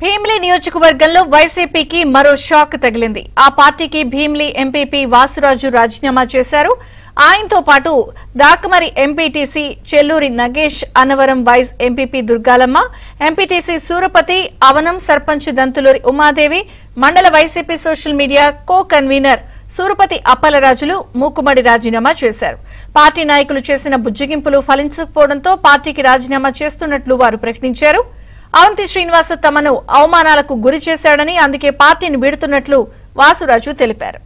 భీమిలి నియోజకవర్గంలో వైసీపీకి మరో షాక్ తగిలింది. ఆ పార్టీకి భీమిలి ఎంపీపీ వాసురాజు రాజీనామా చేశారు. ఆయనతో పాటు Dakamarri MPTC Chelluri Nagesh, Annavaram vice MPP Durgalamma, MPTC Surapathi, Avanam sarpanch Dantuluri Umadevi, మండల YCP social media co convener Surapathi అప్పలరాజులు మూకుమ్మడి రాజీనామా చేశారు. పార్టీ నాయకులు చేసిన బుజ్జగింపులు ఫలించకపోవడంతో పార్టీకి రాజీనామా చేస్తున్నట్లు వారు ప్రకటించారు. అవంతి శ్రీనివాస్ తమను అవమానాలకు గురి చేశాడని, అందుకే పార్టీని వీడుతున్నట్లు వాసురాజు తెలిపారు.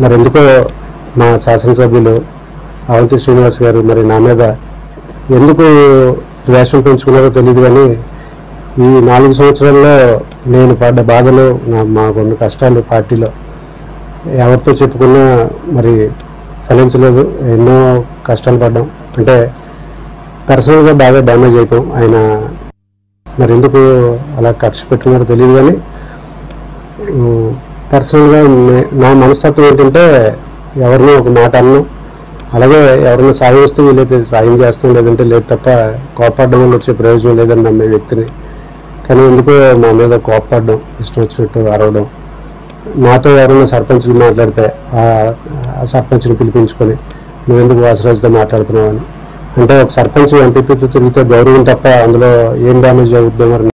మరెందుకో మా శాసనసభ్యులు అవంతి శ్రీనివాస్ గారు మరి నా మీద ఎందుకు ద్వేషం పెంచుకున్నారో తెలియదు, కానీ ఈ 4 సంవత్సరాల్లో నేను పడ్డ బాధలు, మాకున్న కష్టాలు పార్టీలో ఎవరితో చెప్పుకున్నా మరి ఫలించలేదు. ఎన్నో కష్టాలు పడ్డాం. అంటే పర్సనల్గా బాగా డ్యామేజ్ అయిపోయాం. ఆయన మరి ఎందుకు అలా ఖర్చు పెట్టుకున్నారో తెలియదు, కానీ పర్సనల్గా నా మనస్తత్వం ఏంటంటే ఎవరినో ఒక మాట అన్నాం, అలాగే ఎవరైనా సాయం వస్తే వీలైతే సాయం చేస్తాం, లేదంటే లేదు తప్ప కోపపడడం వల్ల వచ్చే ప్రయోజనం లేదని నమ్మే వ్యక్తిని. కానీ ఎందుకో మా మీద కోపపడడం, ఇష్టం వచ్చినట్టు అరవడం, నాతో ఎవరైనా సర్పంచ్లు మాట్లాడితే ఆ సర్పంచ్ని పిలిపించుకొని నువ్వెందుకు వాసురాజుతో మాట్లాడుతున్నావు అని. అంటే ఒక సర్పంచ్ ఎంపీపీతో తిరిగితే గౌరవం తప్ప అందులో ఏం డ్యామేజ్ అవుద్దో మరి